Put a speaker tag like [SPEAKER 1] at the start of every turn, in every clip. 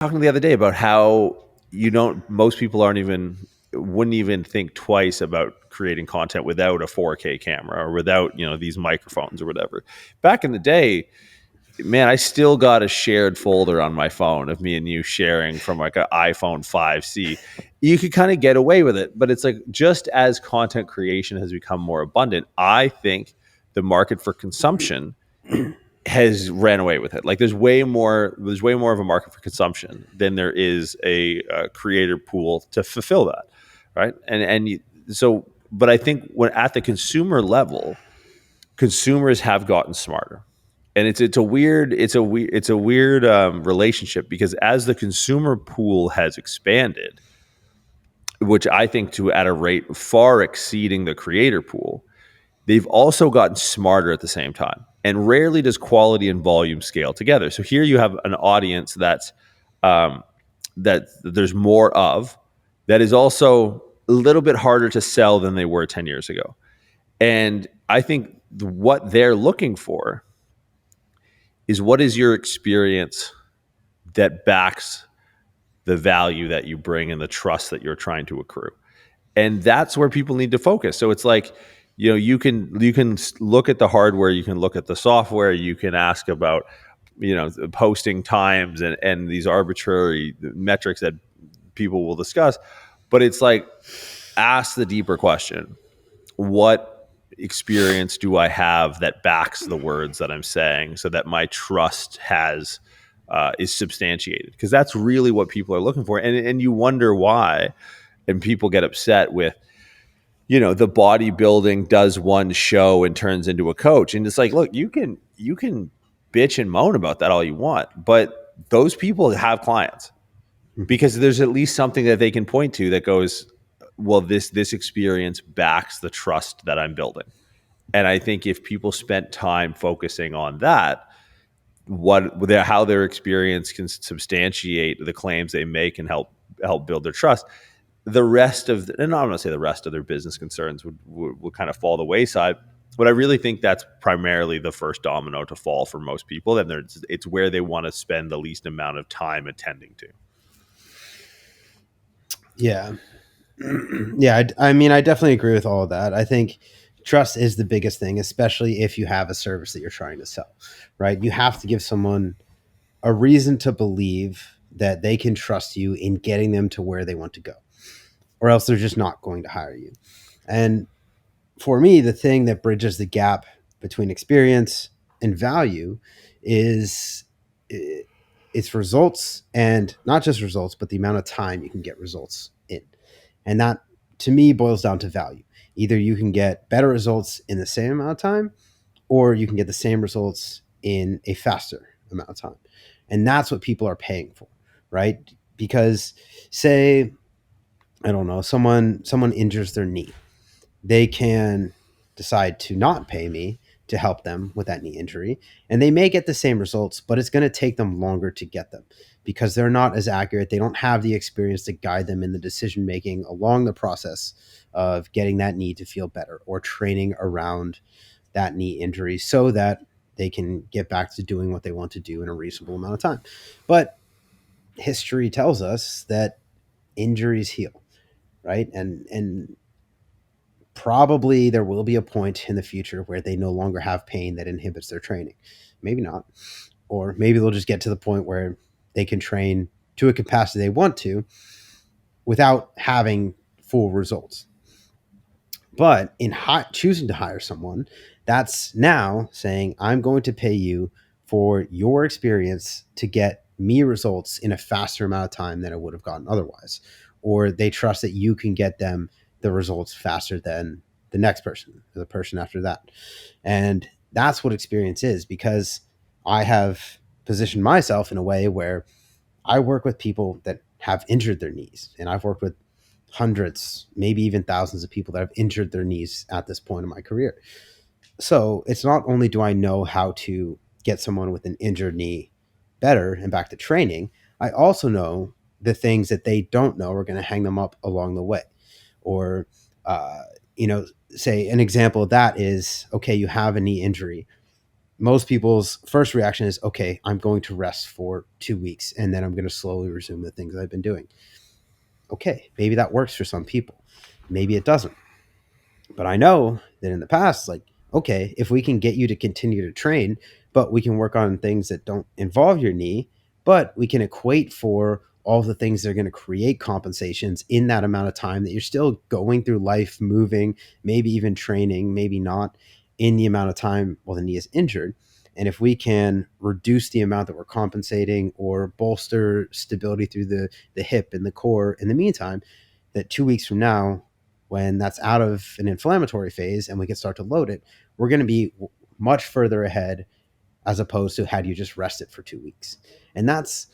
[SPEAKER 1] talking the other day about how most people wouldn't even think twice about creating content without a 4K camera or without, these microphones or whatever. Back in the day, man, I still got a shared folder on my phone of me and you sharing from like an iPhone 5C. You could kind of get away with it, but it's like just as content creation has become more abundant, I think the market for consumption has ran away with it. Like there's way more of a market for consumption than there is a creator pool to fulfill that, right? But I think when at the consumer level, consumers have gotten smarter, and it's a weird relationship, because as the consumer pool has expanded, which I think to at a rate far exceeding the creator pool, they've also gotten smarter at the same time. And rarely does quality and volume scale together. So here you have an audience um, that there's more of, that is also a little bit harder to sell than they were 10 years ago. And I think what they're looking for is, what is your experience that backs the value that you bring and the trust that you're trying to accrue? And that's where people need to focus. So it's like, you can look at the hardware, you can look at the software, you can ask about, posting times and these arbitrary metrics that people will discuss. But it's like, ask the deeper question: what experience do I have that backs the words that I'm saying, so that my trust is substantiated? Because that's really what people are looking for. And you wonder why, and people get upset with, the bodybuilding does one show and turns into a coach. And it's like, look, you can bitch and moan about that all you want, but those people have clients, because there's at least something that they can point to that goes, well, this experience backs the trust that I'm building. And I think if people spent time focusing on that, how their experience can substantiate the claims they make and help build their trust, the rest of and I'm not going to say the rest of their business concerns would kind of fall the wayside. But I really think that's primarily the first domino to fall for most people. And it's where they want to spend the least amount of time attending to.
[SPEAKER 2] Yeah. Yeah. I mean, I definitely agree with all of that. I think trust is the biggest thing, especially if you have a service that you're trying to sell, right? You have to give someone a reason to believe that they can trust you in getting them to where they want to go, or else they're just not going to hire you. And for me, the thing that bridges the gap between experience and value is it's results, and not just results, but the amount of time you can get results in. And that, to me, boils down to value. Either you can get better results in the same amount of time, or you can get the same results in a faster amount of time. And that's what people are paying for, right? Because say, I don't know, someone injures their knee, they can decide to not pay me to help them with that knee injury, and they may get the same results, but it's going to take them longer to get them because they're not as accurate. They don't have the experience to guide them in the decision making along the process of getting that knee to feel better, or training around that knee injury so that they can get back to doing what they want to do in a reasonable amount of time. But history tells us that injuries heal, right? And probably there will be a point in the future where they no longer have pain that inhibits their training. Maybe not. Or maybe they'll just get to the point where they can train to a capacity they want to without having full results. But in choosing to hire someone, that's now saying, I'm going to pay you for your experience to get me results in a faster amount of time than I would have gotten otherwise. Or they trust that you can get them the results faster than the next person, or the person after that. And that's what experience is, because I have positioned myself in a way where I work with people that have injured their knees, and I've worked with hundreds, maybe even thousands of people that have injured their knees at this point in my career. So it's not only do I know how to get someone with an injured knee better and back to training, I also know the things that they don't know are going to hang them up along the way. Or, uh, say an example of that is, okay, you have a knee injury. most people's first reaction is, okay, I'm going to rest for 2 weeks and then I'm going to slowly resume the things I've been doing. Okay, maybe that works for some people. Maybe it doesn't. But I know that in the past, like, okay, if we can get you to continue to train, but we can work on things that don't involve your knee, but we can equate for all the things that are going to create compensations in that amount of time that you're still going through life, moving, maybe even training, maybe not in the amount of time while the knee is injured. And if we can reduce the amount that we're compensating or bolster stability through the hip and the core in the meantime, that 2 weeks from now, when that's out of an inflammatory phase and we can start to load it, we're going to be much further ahead as opposed to had you just rested for 2 weeks. And that's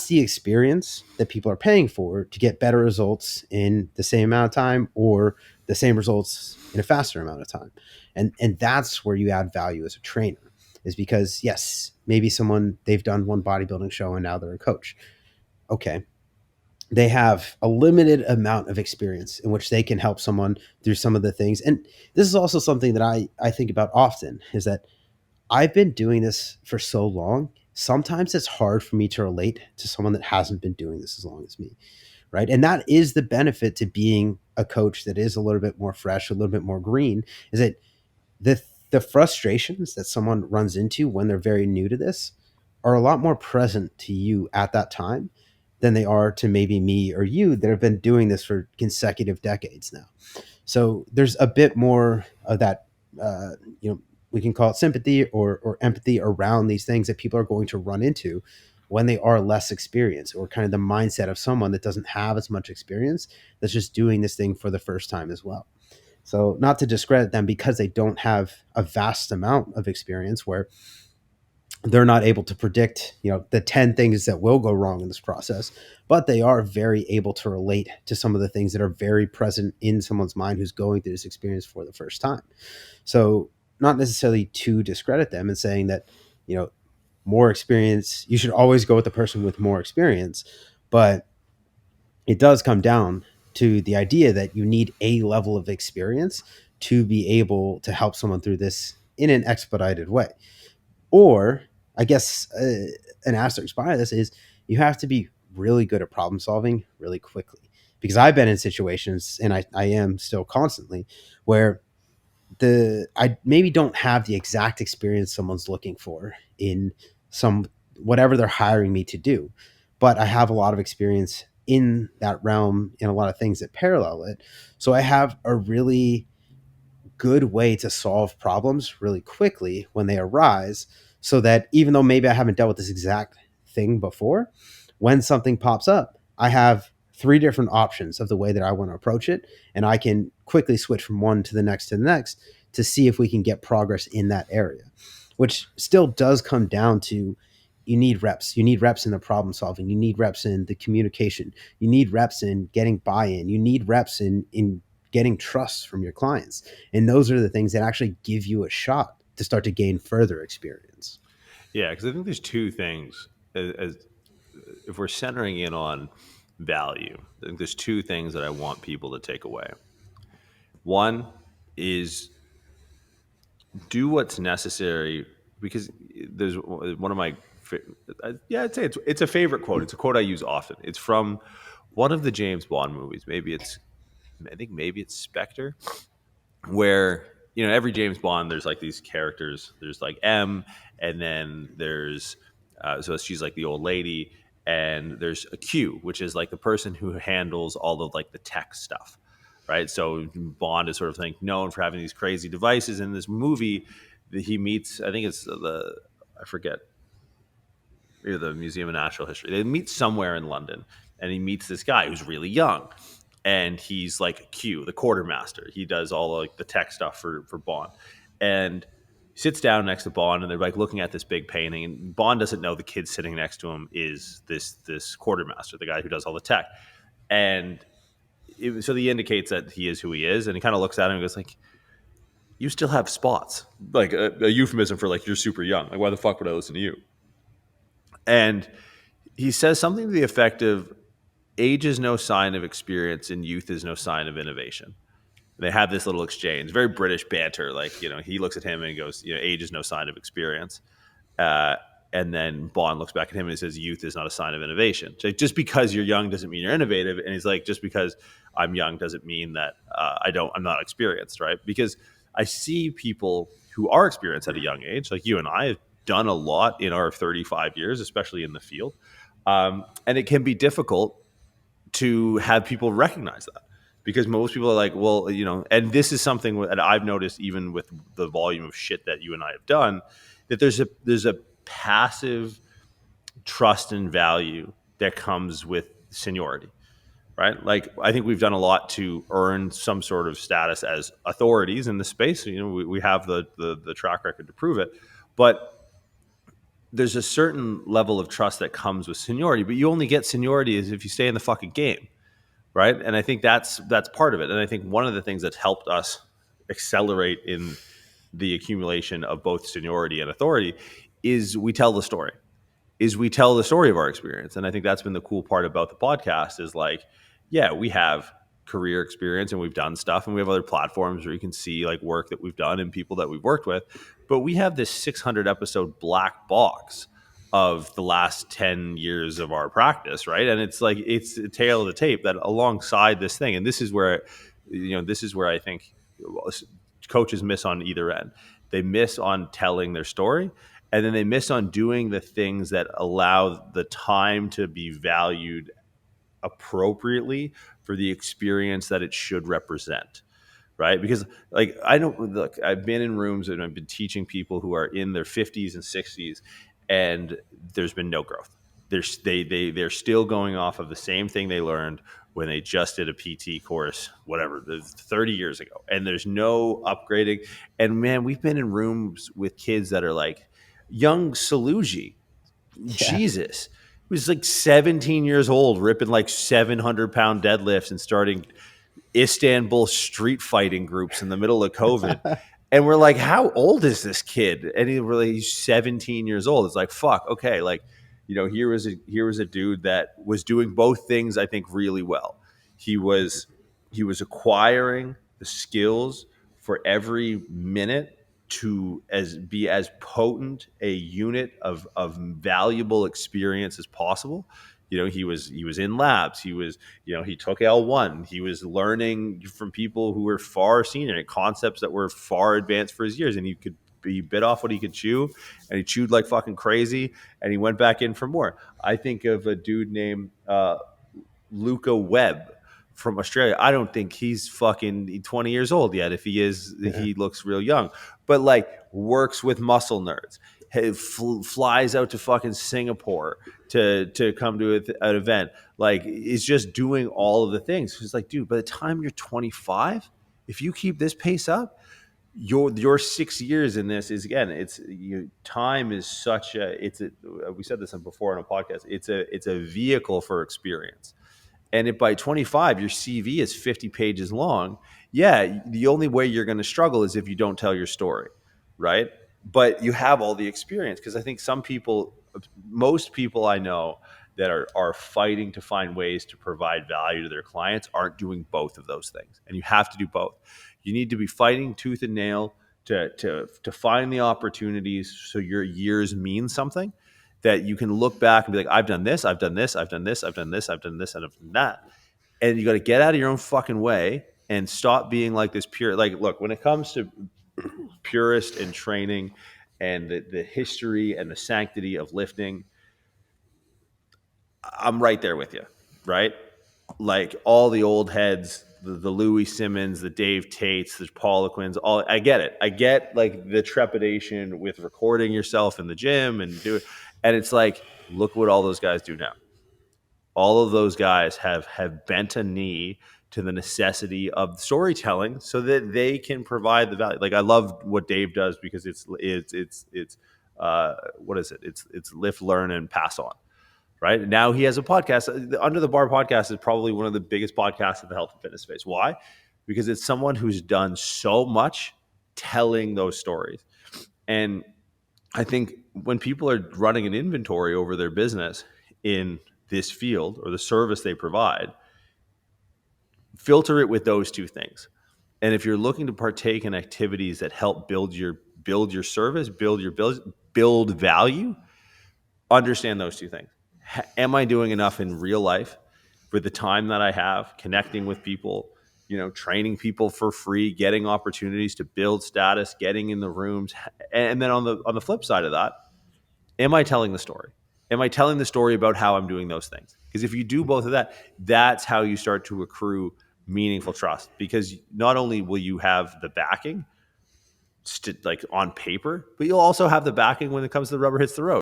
[SPEAKER 2] the experience that people are paying for to get better results in the same amount of time or the same results in a faster amount of time. And that's where you add value as a trainer, is because yes, maybe someone, they've done one bodybuilding show and now they're a coach. Okay, they have a limited amount of experience in which they can help someone through some of the things. And this is also something that I think about often, is that I've been doing this for so long. Sometimes it's hard for me to relate to someone that hasn't been doing this as long as me. Right. And that is the benefit to being a coach that is a little bit more fresh, a little bit more green, is that the the frustrations that someone runs into when they're very new to this are a lot more present to you at that time than they are to maybe me or you that have been doing this for consecutive decades now. So there's a bit more of that, uh, you know, we can call it sympathy or empathy around these things that people are going to run into when they are less experienced, or kind of the mindset of someone that doesn't have as much experience, that's just doing this thing for the first time as well. So not to discredit them because they don't have a vast amount of experience where they're not able to predict, the 10 things that will go wrong in this process, but they are very able to relate to some of the things that are very present in someone's mind who's going through this experience for the first time. So not necessarily to discredit them and saying that, you know, more experience, you should always go with the person with more experience, but it does come down to the idea that you need a level of experience to be able to help someone through this in an expedited way. Or, I guess, an asterisk by this is you have to be really good at problem solving really quickly. Because I've been in situations, and I am still constantly, where I maybe don't have the exact experience someone's looking for in some whatever they're hiring me to do, but I have a lot of experience in that realm and a lot of things that parallel it. So I have a really good way to solve problems really quickly when they arise, so that even though maybe I haven't dealt with this exact thing before, when something pops up, I have three different options of the way that I want to approach it, and I can quickly switch from one to the next to see if we can get progress in that area, which still does come down to, you need reps. You need reps in the problem solving. You need reps in the communication. You need reps in getting buy-in. You need reps in getting trust from your clients. And those are the things that actually give you a shot to start to gain further experience.
[SPEAKER 1] Yeah, because I think there's two things. As if we're centering in on value, I think there's two things that I want people to take away. One is do what's necessary, because there's one of my yeah, I'd say it's a favorite quote. It's a quote I use often. It's from one of the James Bond movies. Maybe it's Spectre, where every James Bond, there's like these characters. There's like M, and then there's so she's like the old lady, and there's a Q, which is like the person who handles all of like the tech stuff, right? So Bond is sort of like known for having these crazy devices. In this movie, that he meets, I think it's the I forget, either the Museum of Natural History. They meet somewhere in London, and he meets this guy who's really young, and he's like Q, the quartermaster. He does all like the tech stuff for Bond, and sits down next to Bond, and they're like looking at this big painting, and Bond doesn't know the kid sitting next to him is this quartermaster, the guy who does all the tech, and so he indicates that he is who he is, and he kind of looks at him and goes like, "You still have spots," like a euphemism for like you're super young. Like, why the fuck would I listen to you? And he says something to the effect of, age is no sign of experience and youth is no sign of innovation. And they have this little exchange, very British banter. Like, he looks at him and he goes, age is no sign of experience. Uh, and then Bond looks back at him and he says, youth is not a sign of innovation. So just because you're young doesn't mean you're innovative. And he's like, just because I'm young doesn't mean that I'm not experienced, right? Because I see people who are experienced at a young age, like you and I have done a lot in our 35 years, especially in the field. And it can be difficult to have people recognize that, because most people are like, well, and this is something that I've noticed even with the volume of shit that you and I have done, that there's a passive trust and value that comes with seniority, right? Like, I think we've done a lot to earn some sort of status as authorities in the space. We have the track record to prove it, but there's a certain level of trust that comes with seniority. But you only get seniority as if you stay in the fucking game, right? And I think that's part of it. And I think one of the things that's helped us accelerate in the accumulation of both seniority and authority is we tell the story of our experience. And I think that's been the cool part about the podcast is like, yeah, we have career experience and we've done stuff, and we have other platforms where you can see like work that we've done and people that we've worked with, but we have this 600 episode black box of the last 10 years of our practice, right? And it's like, it's a tale of the tape that alongside this thing. And this is where I think coaches miss on either end. They miss on telling their story, and then they miss on doing the things that allow the time to be valued appropriately for the experience that it should represent, right? Because like, I've been in rooms and I've been teaching people who are in their 50s and 60s, and there's been no growth. They're still going off of the same thing they learned when they just did a PT course, whatever, 30 years ago, and there's no upgrading. And man, we've been in rooms with kids that are like young Saluji,
[SPEAKER 2] Yeah.
[SPEAKER 1] Jesus, he was like 17 years old, ripping like 700-pound deadlifts and starting Istanbul street fighting groups in the middle of COVID. And we're like, how old is this kid? And he's 17 years old. It's like, fuck, okay. Like, here was a dude that was doing both things, I think, really well. He was acquiring the skills for every minute to be as potent a unit of valuable experience as possible. He was in labs. He took L1. He was learning from people who were far senior, concepts that were far advanced for his years, and he bit off what he could chew, and he chewed like fucking crazy, and he went back in for more. I think of a dude named Luca Webb from Australia. I don't think he's fucking 20 years old yet. If he is, he looks real young. But like, works with muscle nerds, flies out to fucking Singapore to come to an event. Like, is just doing all of the things. It's like, dude, by the time you're 25, if you keep this pace up, your 6 years in this is, again, time is such we said this before on a podcast. It's a vehicle for experience. And if by 25 your CV is 50 pages long, yeah, the only way you're going to struggle is if you don't tell your story, right? But you have all the experience, because I think most people I know that are fighting to find ways to provide value to their clients aren't doing both of those things. And you have to do both. You need to be fighting tooth and nail to find the opportunities so your years mean something, that you can look back and be like, I've done this, I've done this, I've done this, I've done this, I've done this, and I've done that. And you got to get out of your own fucking way and stop being like this pure. Like, look, when it comes to purist and training and the history and the sanctity of lifting, I'm right there with you, right? Like, all the old heads, the Louis Simmons, the Dave Tates, the Paul Quinns, all, I get it. I get like the trepidation with recording yourself in the gym and do it. And it's like, look what all those guys do now. All of those guys have bent a knee to the necessity of storytelling so that they can provide the value. Like, I love what Dave does, because it's what is it? It's lift, learn, and pass on. Right now, he has a podcast. The Under the Bar podcast is probably one of the biggest podcasts in the health and fitness space. Why? Because it's someone who's done so much telling those stories. And I think when people are running an inventory over their business in this field or the service they provide, filter it with those two things. And if you're looking to partake in activities that help build your service, build value, understand those two things. Am I doing enough in real life for the time that I have, connecting with people, training people for free, getting opportunities to build status, getting in the rooms? And then on the flip side of that, am I telling the story? Am I telling the story about how I'm doing those things? Because if you do both of that, that's how you start to accrue meaningful trust. Because not only will you have the backing, like on paper, but you'll also have the backing when it comes to the rubber hits the road.